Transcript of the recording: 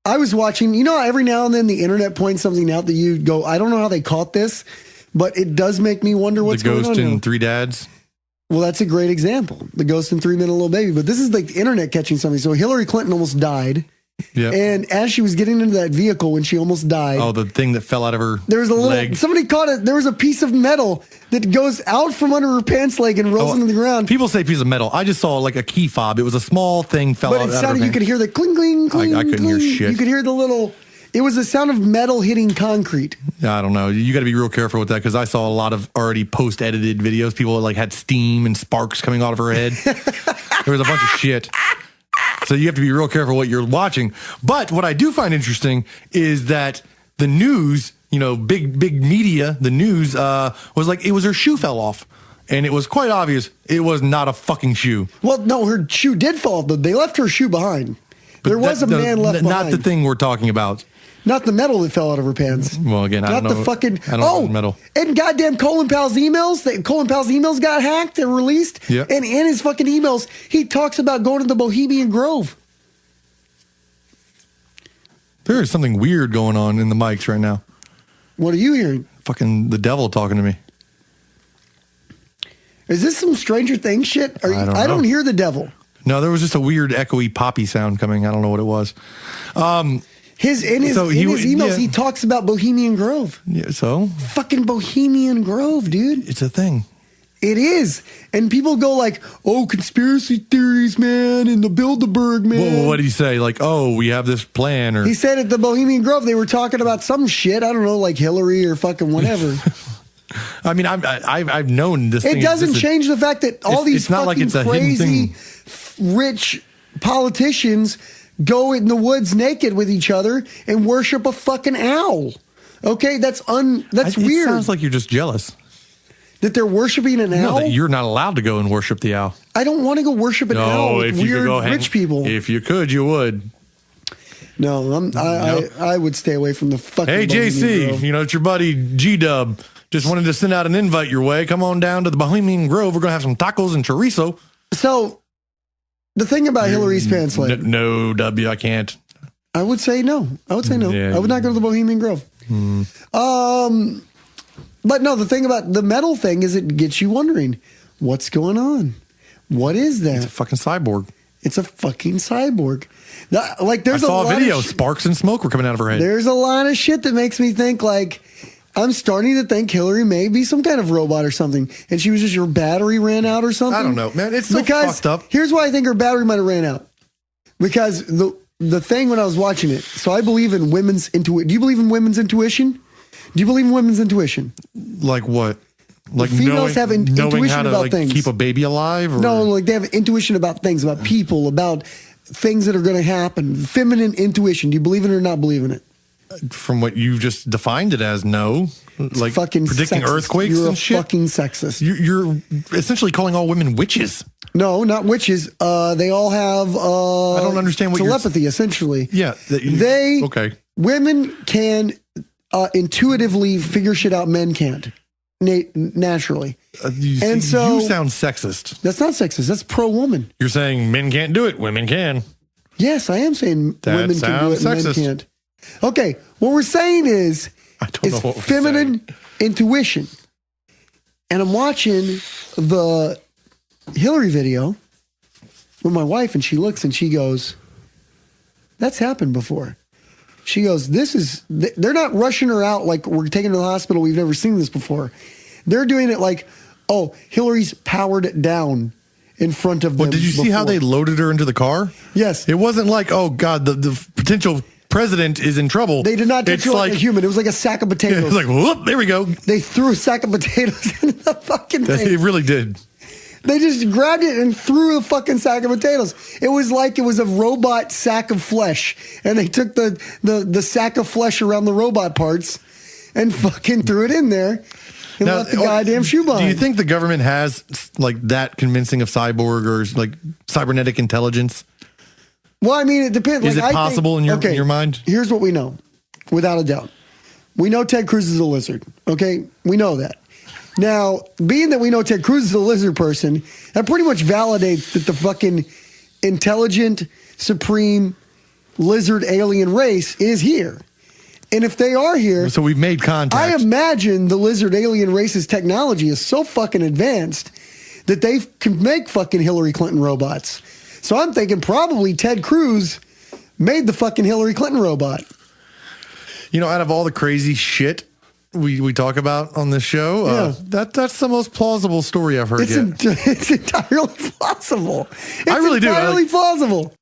I was watching, you know, every now and then the internet points something out that you go, I don't know how they caught this, but it does make me wonder what's going on. The Ghost in now. Three Dads. Well, that's a great example. The Ghost in 3 Minute Little Baby. But this is like the internet catching something. So Hillary Clinton almost died. Yeah. And as she was getting into that vehicle when she almost died. Oh, the thing that fell out of her there was a leg. little, somebody caught it. There was a piece of metal that goes out from under her pants leg and rolls into the ground. People say piece of metal. I just saw like a key fob. It was a small thing fell out of her pants. But it sounded, you could hear the cling, cling, cling. I couldn't hear shit. You could hear the little, it was the sound of metal hitting concrete. I don't know. You got to be real careful with that because I saw a lot of already post-edited videos. People like had steam and sparks coming out of her head. There was a bunch of shit. So you have to be real careful what you're watching. But what I do find interesting is that the news, you know, big media, the news was like, it was her shoe fell off. And it was quite obvious it was not a fucking shoe. Well, no, her shoe did fall off. They left her shoe behind. But there was a man left behind. Not the thing we're talking about. Not the metal that fell out of her pants. Well, again, I don't know. Not the fucking... I don't know metal. And goddamn Colin Powell's emails. Colin Powell's emails got hacked and released. Yeah. And in his fucking emails, he talks about going to the Bohemian Grove. There is something weird going on in the mics right now. What are you hearing? Fucking the devil talking to me. Is this some Stranger Things shit? I don't hear the devil. No, there was just a weird echoey poppy sound coming. I don't know what it was. In his emails, he talks about Bohemian Grove. Yeah, so? Fucking Bohemian Grove, dude. It's a thing. It is. And people go like, oh, conspiracy theories, man, and the Bilderberg, man. Well, what did he say? Like, oh, we have this plan. Or he said at the Bohemian Grove, they were talking about some shit. I don't know, like Hillary or fucking whatever. I mean, I've known this thing. It doesn't change the fact that all these fucking crazy, rich politicians go in the woods naked with each other and worship a fucking owl. Okay, that's weird. It sounds like you're just jealous. That they're worshiping an owl? No, that you're not allowed to go and worship the owl. I don't want to go worship an owl with weird rich people. If you could, you would. No, I would stay away from the fucking Hey, JC, Grove. you know, it's your buddy G-Dub. Just wanted to send out an invite your way. Come on down to the Bohemian Grove. We're going to have some tacos and chorizo. So, the thing about Hillary's pants leg. No, W, I can't. I would say no. Yeah. I would not go to the Bohemian Grove. But no, the thing about the metal thing is it gets you wondering, what's going on? What is that? It's a fucking cyborg. It's a fucking cyborg. Like, I saw a video. Sparks and smoke were coming out of her head. There's a lot of shit that makes me think, like, I'm starting to think Hillary may be some kind of robot or something. And she was just, your battery ran out or something. I don't know, man. It's so fucked up. Here's why I think her battery might have ran out. Because the thing when I was watching it, so I believe in women's intuition. Do you believe in women's intuition? Do you believe in women's intuition? Like what? Like females have intuition how to, about like, things. Keep a baby alive? Or? No, like they have intuition about things, about people, about things that are going to happen. Feminine intuition. Do you believe in it or not believe in it? From what you just defined it as, no. It's like fucking predicting sexist. earthquakes You're and shit. You're a fucking sexist. You're essentially calling all women witches. No, not witches. They all have I don't understand what telepathy, essentially. Yeah. Okay. Women can intuitively figure shit out men can't. Naturally. You sound sexist. That's not sexist. That's pro-woman. You're saying men can't do it. Women can. Yes, I am saying women can do it and men can't. Okay, what we're saying is feminine intuition. And I'm watching the Hillary video with my wife, and she looks and she goes, that's happened before. She goes, they're not rushing her out like we're taking her to the hospital. We've never seen this before. They're doing it like, oh, Hillary's powered down in front of them. Well, did you see how they loaded her into the car? Yes. It wasn't like, oh, God, the potential president is in trouble. They did not touch her like a human. It was like a sack of potatoes. It was like, whoop, there we go. They threw a sack of potatoes into the fucking thing. It really did. They just grabbed it and threw a fucking sack of potatoes. It was like it was a robot sack of flesh. And they took the sack of flesh around the robot parts and fucking threw it in there and left the goddamn shoe behind. Do you think the government has like that convincing of cyborg or like cybernetic intelligence? Well, I mean, it depends. Is it possible in your mind? Here's what we know, without a doubt. We know Ted Cruz is a lizard, okay? We know that. Now, being that we know Ted Cruz is a lizard person, that pretty much validates that the fucking intelligent, supreme lizard alien race is here. And if they are here... So we've made contact. I imagine the lizard alien race's technology is so fucking advanced that they can make fucking Hillary Clinton robots. So I'm thinking probably Ted Cruz made the fucking Hillary Clinton robot. You know, out of all the crazy shit we talk about on this show, that's the most plausible story I've heard yet. It's entirely plausible. It's I really do. Entirely plausible.